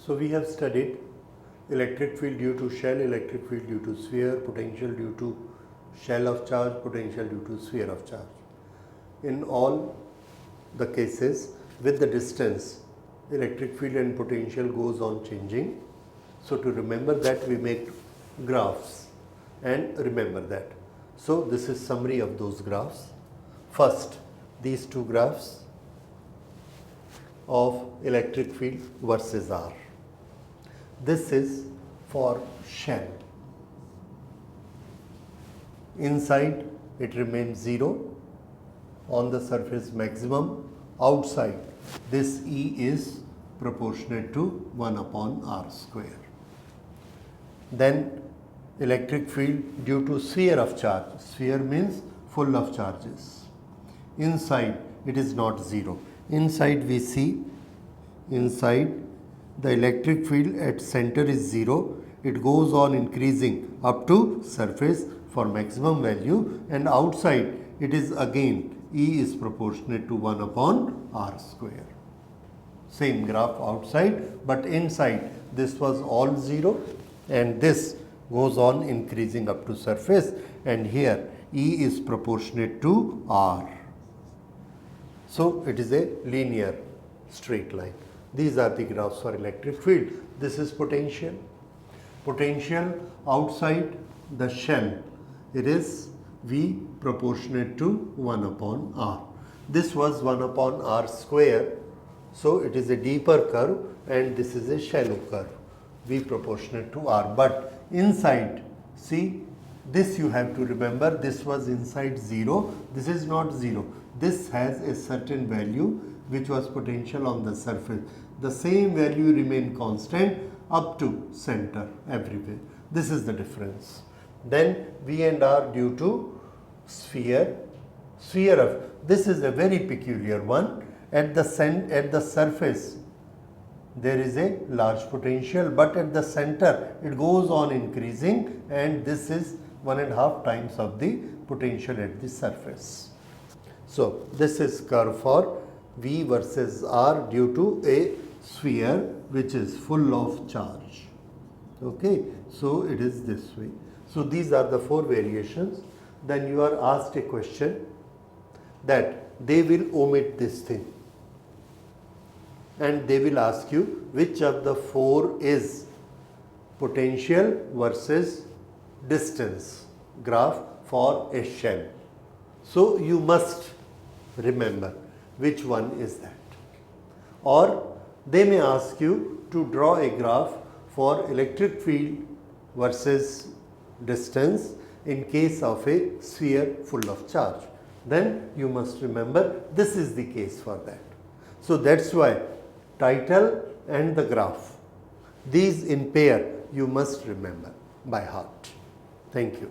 So we have studied electric field due to shell, electric field due to sphere, potential due to shell of charge, potential due to sphere of charge. In all the cases with the distance, electric field and potential goes on changing. So to remember that, we make graphs and remember that. So this is summary of those graphs. First, these two graphs of electric field versus R. This is for shell. Inside it remains 0, on the surface maximum, outside this E is proportionate to 1 upon R square. Then electric field due to sphere of charge. Sphere means full of charges. Inside it is not 0. Inside we see, inside the electric field at center is 0. It goes on increasing up to surface for maximum value, and outside it is again E is proportionate to 1 upon R square. Same graph outside, but inside this was all 0 and this goes on increasing up to surface, and here E is proportionate to R. So it is a linear straight line. These are the graphs for electric field. This is potential. Potential outside the shell, it is V proportionate to 1 upon R. This was 1 upon R square. So it is a deeper curve and this is a shallow curve, V proportionate to R. But inside, see, this you have to remember, this was inside 0, this is not 0. This has a certain value which was potential on the surface. The same value remain constant up to center everywhere. This is the difference. Then V and R due to sphere. Sphere of, this is a very peculiar one. At the surface there is a large potential, but at the center it goes on increasing, and this is 1.5 times of the potential at the surface. So this is curve for V versus R due to a sphere which is full of charge. Okay, so it is this way. So these are the 4 variations. Then you are asked a question that they will omit this thing, and they will ask you which of the 4 is potential versus distance graph for a shell. So you must remember which one is that. Or they may ask you to draw a graph for electric field versus distance in case of a sphere full of charge. Then you must remember this is the case for that. So that's why title and the graph, these in pair you must remember by heart. Thank you.